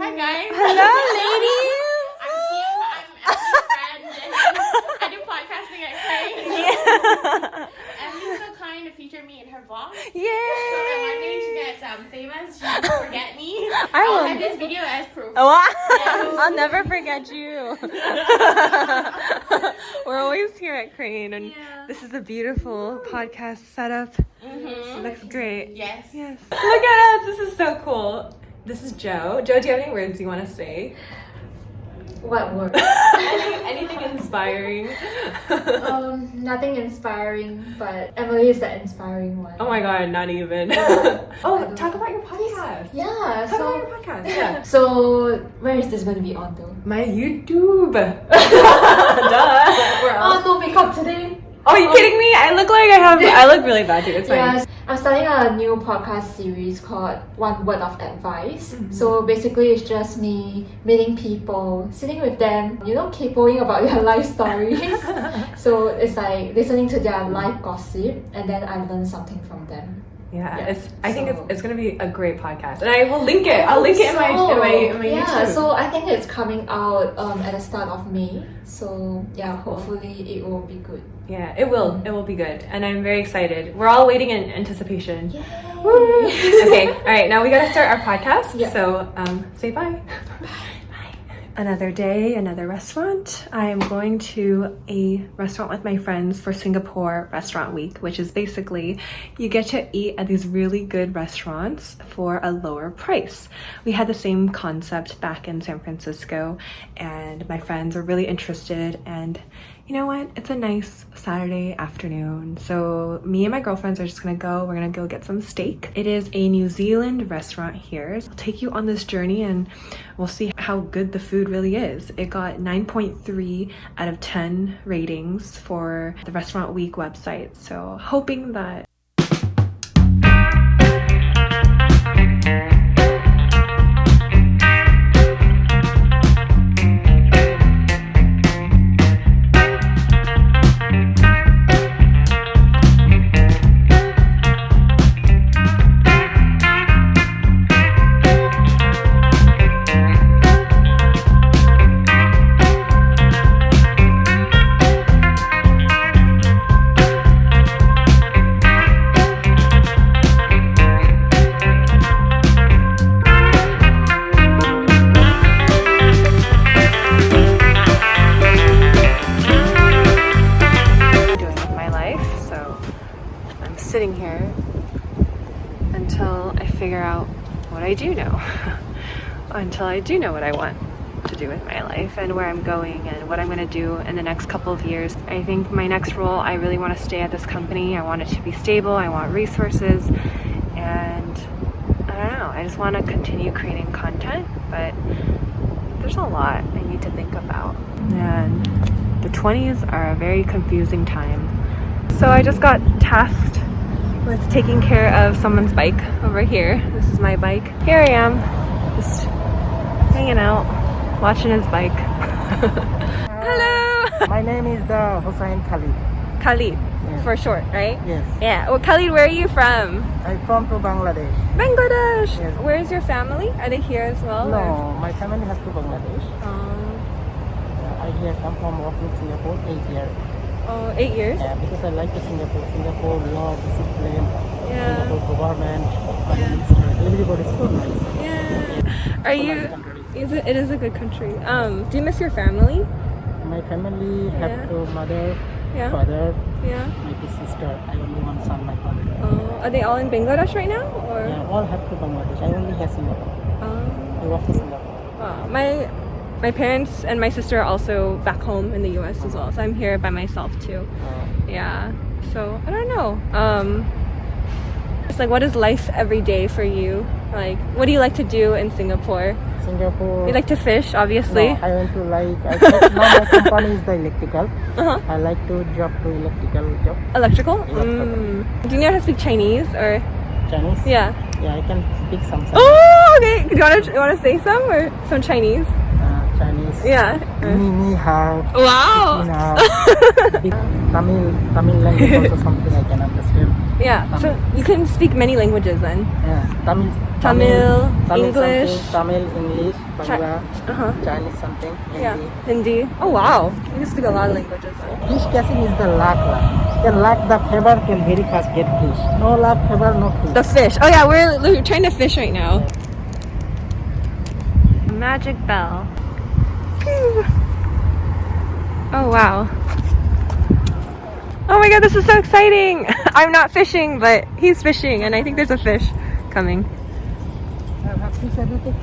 Hi guys. Hello, ladies. I'm Kim. I'm Emily's friend. And I do podcasting at Crane. Yeah. Emily's so kind to feature me in her vlog. Yay. So I'm wondering to get famous. She won't forget me. I I'll will. have this video as proof. Wow. Yes. I'll never forget you. We're always here at Crane, and this is a beautiful podcast setup. It looks great. Yes. Yes. Look at us. This is so cool. This is Joe. Joe, do you have any words you want to say? What word? Anything inspiring? Nothing inspiring, but Emily is the inspiring one. Oh my god, not even. Oh, talk about your podcast. Yeah, Talk about your podcast. Yeah. So where is this going to be on though? My YouTube. Duh. Where else? No makeup today. Oh, are you kidding me? I look really bad too. It's fine. Yes, I'm starting a new podcast series called One Word of Advice. So basically it's just me meeting people, sitting with them, capoing about their life stories. So it's like listening to their life gossip, and then I learn something from them. Yeah, I think it's gonna be a great podcast, and I will link it. I'll link it in my Yeah, YouTube. so I think it's coming out at the start of May. So yeah, hopefully it will be good. Yeah, it will. It will be good, and I'm very excited. We're all waiting in anticipation. Yay. Woo. Okay, all right. Now we gotta start our podcast. Yeah. So say bye. Another day, another restaurant. I am going to a restaurant with my friends for Singapore Restaurant Week, which is basically you get to eat at these really good restaurants for a lower price. We had the same concept back in San Francisco, and my friends are really interested, and you know what? It's a nice Saturday afternoon. So me and my girlfriends are just gonna go. We're gonna go get some steak. It is a New Zealand restaurant here. I'll take you on this journey and we'll see how good the food really is. It got 9.3 out of 10 ratings for the Restaurant Week website. So hoping that sitting here until I figure out what I do know. Until I do know what I want to do with my life and where I'm going and what I'm going to do in the next couple of years. I think my next role, I really want to stay at this company. I want it to be stable. I want resources, and I don't know. I just want to continue creating content, but there's a lot I need to think about. And the 20s are a very confusing time. So I just got tasked with taking care of someone's bike over here. This is my bike. Here I am, just hanging out, watching his bike. Hello! My name is Hussain Khalid. Khalid, Yes. for short, right? Yes. Yeah. Well, Khalid, where are you from? I'm from to Bangladesh. Bangladesh! Yes. Where's your family? Are they here as well? No, my family has to Bangladesh. Or? I here come from working Singapore 8 years. Oh, 8 years? Yeah, because I like the Singapore. Singapore law, discipline, Yeah. Singapore government, Prime Minister, everybody's so nice. Yeah. Are So you... nice country. It is a good country. Do you miss your family? My family Yeah. have two mother, Yeah. father, Yeah. my two sister. I only one son, my father. Are they all in Bangladesh right now? Or? Yeah, all have to Bangladesh. I only have Singapore. I work in Singapore. My parents and my sister are also back home in the US as well, so I'm here by myself too. Yeah, so I don't know. It's like, what is life every day for you? Like, what do you like to do in Singapore? Singapore. You like to fish, obviously. No, I want to now my company is the electrical. Uh-huh. I like to job to electrical job. Electrical? Electrical. Do you know how to speak Chinese or? Chinese? Yeah. Yeah, I can speak some Chinese. Oh, okay. Do you want to say some or some Chinese? Chinese. Yeah. Ni hao. Wow. Tamil language also something I can understand. Yeah. So you can speak many languages then. Yeah, Tamil, English. Tamil, English, Bangla, Uh-huh. Chinese something, Yeah. Hindi. Hindi. Oh wow. You can speak a lot of languages. Fish catching is the luck. Can luck the favor can very fast get fish. No luck favor, no fish. The fish. Oh yeah, we're trying to fish right now. Magic bell. Phew. Oh wow. Oh my god, this is so exciting! I'm not fishing, but he's fishing, and I think there's a fish coming.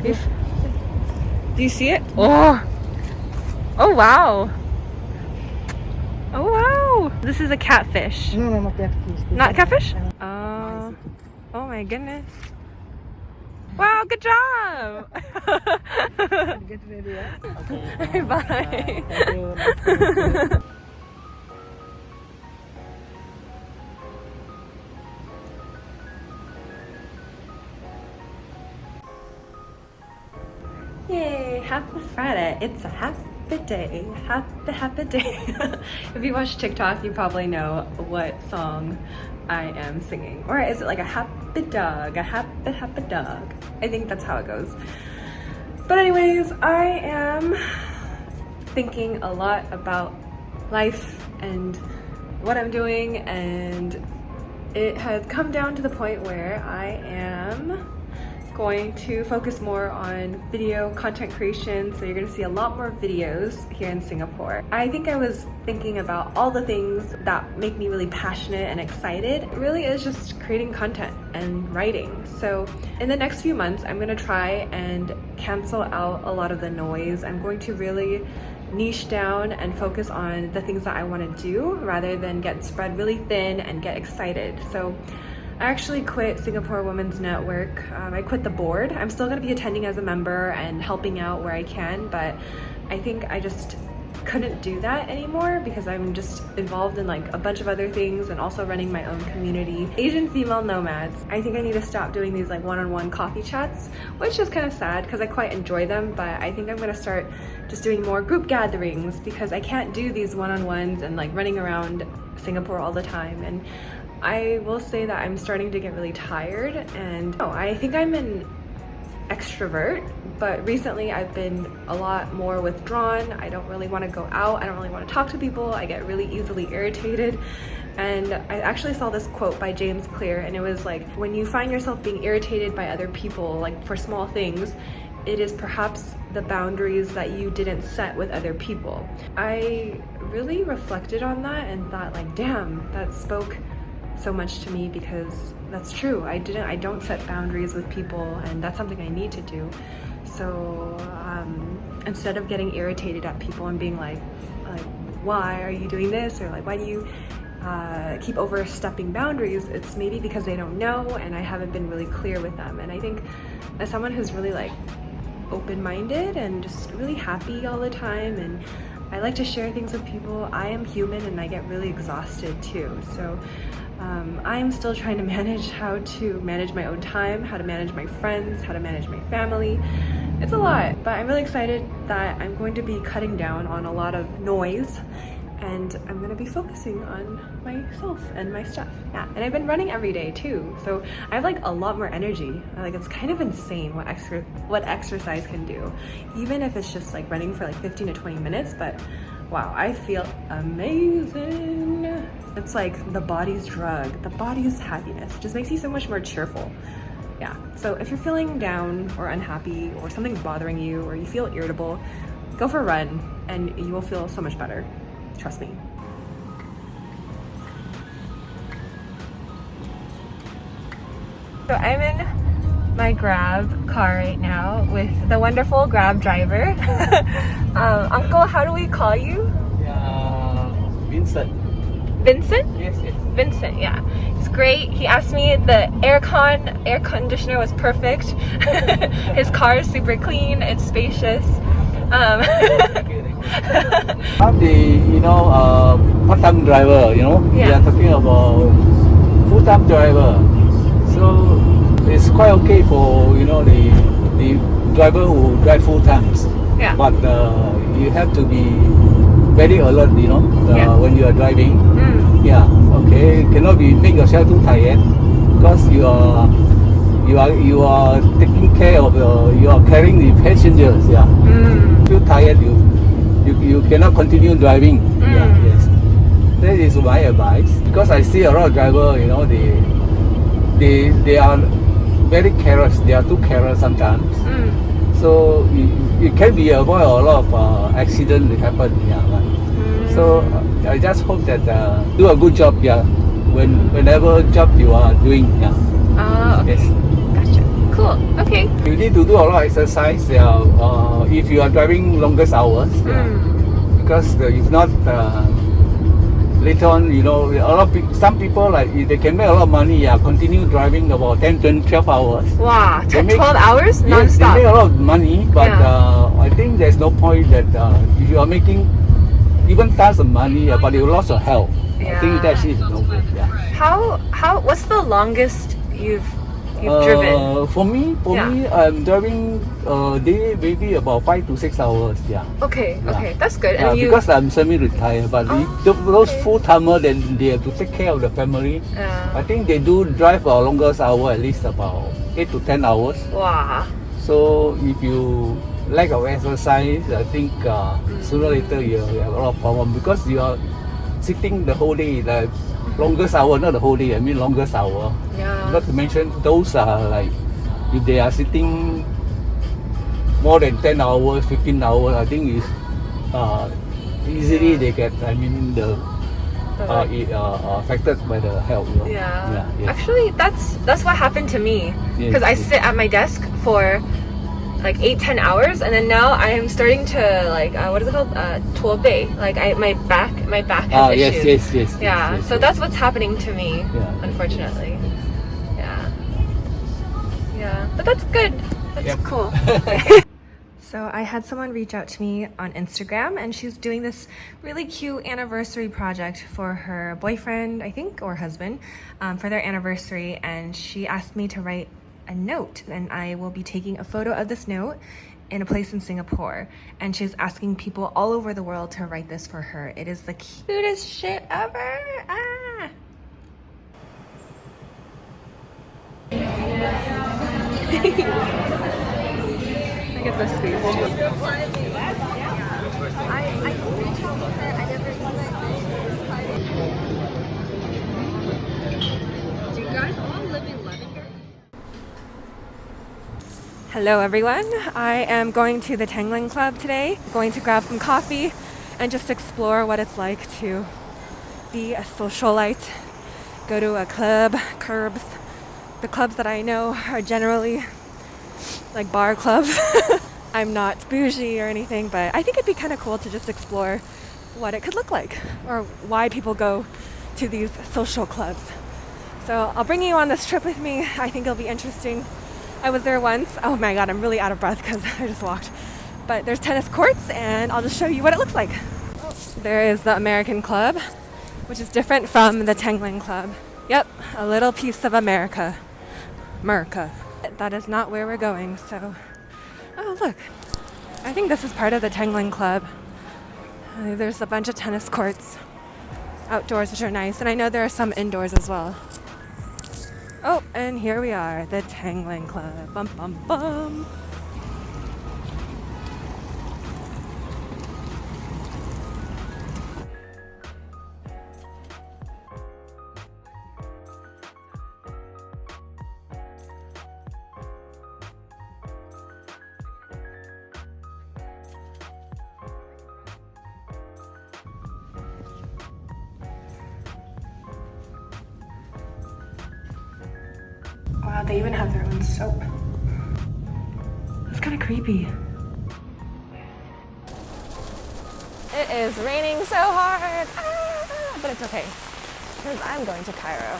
Fish. Do you see it? Oh! Oh wow! Oh wow! This is a catfish. No, not catfish. Not catfish? Oh. Oh my goodness. Wow, good job! Get ready, yeah? Okay, bye. Thank you. Nice to meet you. Yay, happy Friday. It's a happy day. Happy day. If you watch TikTok, you probably know what song I am singing. Or is it like a happy dog? A happy dog. I think that's how it goes. But anyways, I am thinking a lot about life and what I'm doing, and it has come down to the point where I am going to focus more on video content creation, so you're going to see a lot more videos here in Singapore. I think I was thinking about all the things that make me really passionate and excited. It really is just creating content and writing. So in the next few months, I'm going to try and cancel out a lot of the noise. I'm going to really niche down and focus on the things that I want to do rather than get spread really thin and get excited. So I actually quit Singapore Women's Network. I quit the board. I'm still going to be attending as a member and helping out where I can, but I think I just couldn't do that anymore because I'm just involved in like a bunch of other things and also running my own community, Asian female nomads. I think I need to stop doing these like one-on-one coffee chats, which is kind of sad because I quite enjoy them, but I think I'm going to start just doing more group gatherings because I can't do these one-on-ones and like running around Singapore all the time. And I will say that I'm starting to get really tired, and I think I'm an extrovert, but recently I've been a lot more withdrawn. I don't really want to go out. I don't really want to talk to people. I get really easily irritated. And I actually saw this quote by James Clear, and it was like, when you find yourself being irritated by other people, like for small things, it is perhaps the boundaries that you didn't set with other people. I really reflected on that and thought like, damn, that spoke so much to me, because that's true. I don't set boundaries with people, and that's something I need to do. So instead of getting irritated at people and being like why are you doing this, or like why do you keep overstepping boundaries, it's maybe because they don't know and I haven't been really clear with them. And I think as someone who's really like open-minded and just really happy all the time, and I like to share things with people, I am human and I get really exhausted too. So I'm still trying to manage how to manage my own time, how to manage my friends, how to manage my family. It's a lot, but I'm really excited that I'm going to be cutting down on a lot of noise, and I'm going to be focusing on myself and my stuff. Yeah, and I've been running every day too, so I have like a lot more energy. Like, it's kind of insane what exercise can do, even if it's just like running for like 15 to 20 minutes. But wow, I feel amazing. It's like the body's drug, the body's happiness. It just makes you so much more cheerful. Yeah, so if you're feeling down or unhappy, or something's bothering you, or you feel irritable, go for a run and you will feel so much better. Trust me. So I'm in my Grab car right now with the wonderful Grab driver. Uncle, how do we call you? Vincent. Vincent? Yes. Vincent, yeah. It's great. He asked me the air conditioner was perfect. His car is super clean, it's spacious. I'm the part-time driver. We are talking about full-time driver. So it's quite okay for the driver who drive full times. Yeah. But you have to be very alert. When you are driving. Yeah, okay. Cannot be make yourself too tired because you are taking care of you are carrying the passengers. Yeah. Feel tired, you cannot continue driving. Yeah, yes. That is my advice because I see a lot of drivers. You know, they are very careless. They are too careless sometimes. So it can be avoid a lot of accidents that happen. Yeah. Right. So I just hope that do a good job. Yeah. Whenever job you are doing. Yeah. Okay. Yes. Gotcha. Cool. Okay. You need to do a lot of exercise. If you are driving longest hours. Yeah. Because if not, later on, you know, some people like they can make a lot of money. Yeah, continue driving about 10, 20, 12 hours. Wow. They 10, make- 12 hours Yes, non-stop. they make a lot of money, but I think there's no point that if you are making even tons of money, but you lost your health. I think that is no good. Yeah. What's the longest you've driven? For me, I'm driving day maybe about 5 to 6 hours. Yeah. Okay, Yeah. okay, that's good. Yeah, And you, because I'm semi-retired, but those full-timer, then they have to take care of the family. I think they do drive for longest hour, at least about 8 to 10 hours. wow. So if you lack of exercise, I think sooner or later you have a lot of problem because you are sitting the whole day, the longest hour, not the whole day. I mean longest hour. Yeah. Not to mention those are like if they are sitting more than 10 hours, 15 hours, I think is easily they get. I mean affected by the health. You know? Yeah. Yes. Actually, that's what happened to me. Yes, Because I yes. sit at my desk for like 8-10 hours, and then now I am starting to like what is it called? 12 like my back has issues. yes. Yeah. yes, So yes. that's what's happening to me, Yeah. unfortunately. Yeah. Yeah. But that's good. That's Yep. cool. So I had someone reach out to me on Instagram, and she's doing this really cute anniversary project for her boyfriend, I think, or husband, for their anniversary. And she asked me to write a note, and I will be taking a photo of this note in a place in Singapore. And she's asking people all over the world to write this for her. It is the cutest shit ever. Ah. Look at this face. I can reach out to her. I never Do you guys all live in Lebanon? Hello everyone. I am going to the Tanglin Club today. Going to grab some coffee and just explore what it's like to be a socialite. Go to a club, curbs. The clubs that I know are generally like bar clubs. I'm not bougie or anything, but I think it'd be kind of cool to just explore what it could look like or why people go to these social clubs. So I'll bring you on this trip with me. I think it'll be interesting. I was there once. Oh my god, I'm really out of breath because I just walked. But there's tennis courts, and I'll just show you what it looks like. There is the American Club, which is different from the Tanglin Club. Yep, a little piece of America. That is not where we're going, so... Oh, look. I think this is part of the Tanglin Club. There's a bunch of tennis courts outdoors, which are nice, and I know there are some indoors as well. Oh, and here we are, the Tanglin Club. Bum, bum, bum. Wow, they even have their own soap. It's kind of creepy. It is raining so hard, but it's okay, because I'm going to Cairo.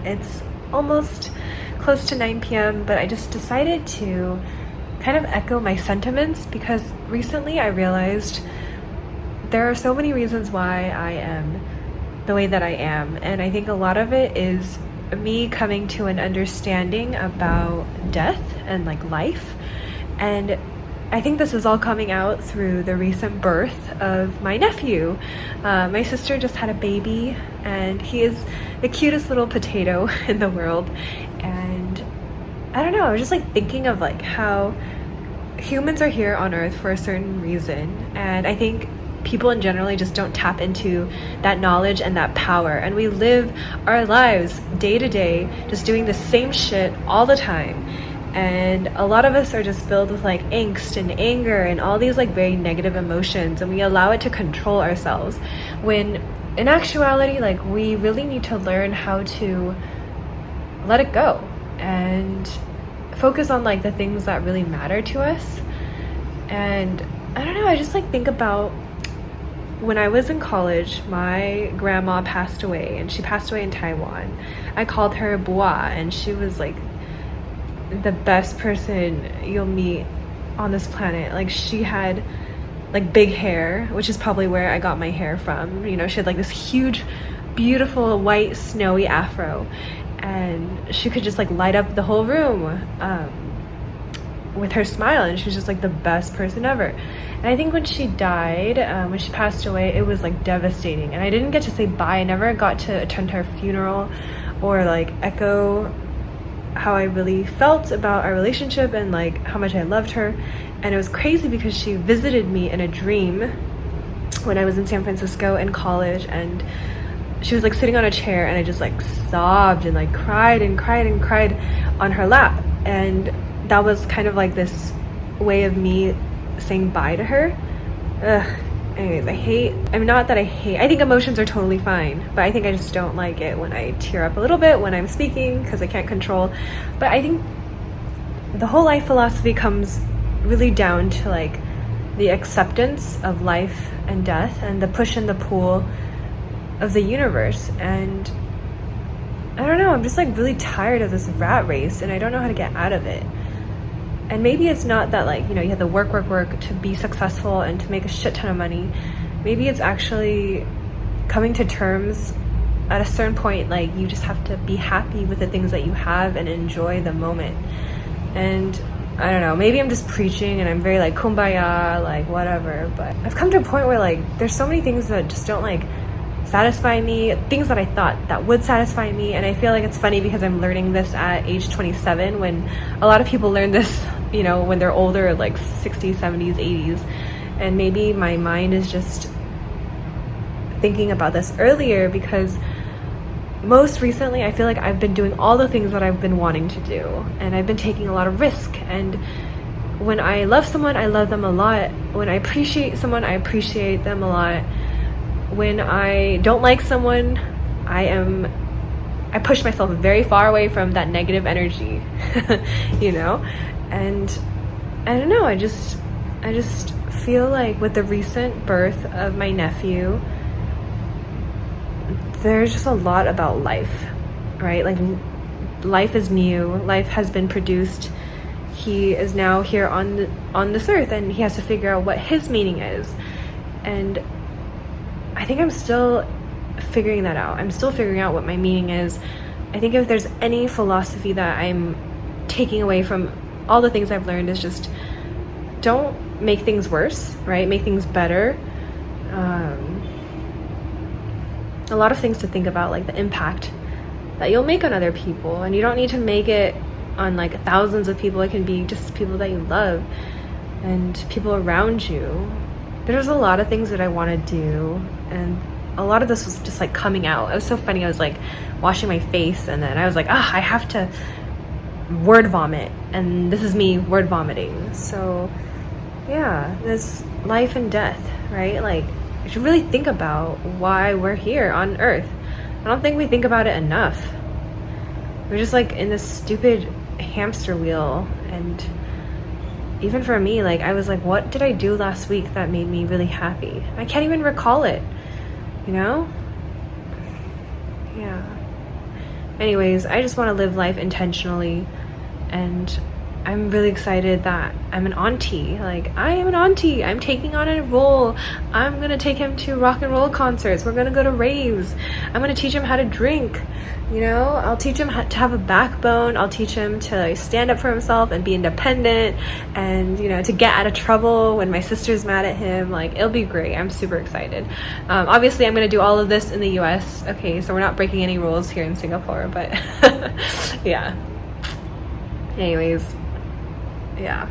It's almost close to 9 p.m., but I just decided to kind of echo my sentiments because recently I realized there are so many reasons why I am the way that I am, and I think a lot of it is me coming to an understanding about death and like life. And I think this is all coming out through the recent birth of my nephew. My sister just had a baby, and he is the cutest little potato in the world. And I don't know, I was just like thinking of like how humans are here on Earth for a certain reason, and I think people in general just don't tap into that knowledge and that power, and we live our lives day to day just doing the same shit all the time. And a lot of us are just filled with like angst and anger and all these like very negative emotions, and we allow it to control ourselves, when in actuality, like, we really need to learn how to let it go and focus on like the things that really matter to us. And I don't know, I just like think about when I was in college, my grandma passed away, and she passed away in Taiwan. I called her Bua, and she was like the best person you'll meet on this planet. Like, she had like big hair, which is probably where I got my hair from. You know, she had like this huge, beautiful, white, snowy afro, and she could just like light up the whole room with her smile, and she was just like the best person ever. And I think when she died, when she passed away, it was like devastating, and I didn't get to say bye. I never got to attend her funeral or like echo how I really felt about our relationship and like how much I loved her. And it was crazy because she visited me in a dream when I was in San Francisco in college, and she was like sitting on a chair, and I just like sobbed and like cried and cried and cried on her lap. And that was kind of like this way of me saying bye to her. Anyways, I think emotions are totally fine, but I think I just don't like it when I tear up a little bit when I'm speaking, because I can't control. But I think the whole life philosophy comes really down to like the acceptance of life and death, and the push and the pull of the universe. And I don't know, I'm just like really tired of this rat race, and I don't know how to get out of it. And maybe it's not that like, you know, you have to work to be successful and to make a shit ton of money. Maybe it's actually coming to terms at a certain point, like you just have to be happy with the things that you have and enjoy the moment. And I don't know, maybe I'm just preaching and I'm very like kumbaya, like whatever, but I've come to a point where like there's so many things that just don't like satisfy me, things that I thought that would satisfy me. And I feel like it's funny because I'm learning this at age 27, when a lot of people learn this, you know, when they're older, like 60s, 70s, 80s. And maybe my mind is just thinking about this earlier, because most recently I feel like I've been doing all the things that I've been wanting to do, and I've been taking a lot of risk. And when I love someone, I love them a lot. When I appreciate someone, I appreciate them a lot. When I don't like someone, I push myself very far away from that negative energy, you know? And I don't know, I just feel like with the recent birth of my nephew, there's just a lot about life, right? Like, life is new, life has been produced. He is now here on this earth, and he has to figure out what his meaning is. And I think I'm still figuring that out. I'm still figuring out what my meaning is. I think if there's any philosophy that I'm taking away from all the things I've learned, is just don't make things worse, right? Make things better. A lot of things to think about, like the impact that you'll make on other people. And you don't need to make it on like thousands of people. It can be just people that you love and people around you. There's a lot of things that I want to do, and a lot of this was just like coming out. It was so funny. I was like washing my face, and then I was like, I have to word vomit, and this is me word vomiting. So yeah, this life and death, right? Like, you should really think about why we're here on Earth. I don't think we think about it enough. We're just like in this stupid hamster wheel. And even for me, like, I was like, what did I do last week that made me really happy? I can't even recall it, you know? Yeah. Anyways, I just want to live life intentionally, and I'm really excited that I'm an auntie. Like, I am an auntie. I'm taking on a role. I'm gonna take him to rock and roll concerts. We're gonna go to raves. I'm gonna teach him how to drink. you know, I'll teach him to have a backbone. I'll teach him to like stand up for himself and be independent, and you know, to get out of trouble when my sister's mad at him. Like, it'll be great. I'm super excited. Obviously I'm gonna do all of this in the US. Okay, so we're not breaking any rules here in Singapore, but yeah, anyways, yeah.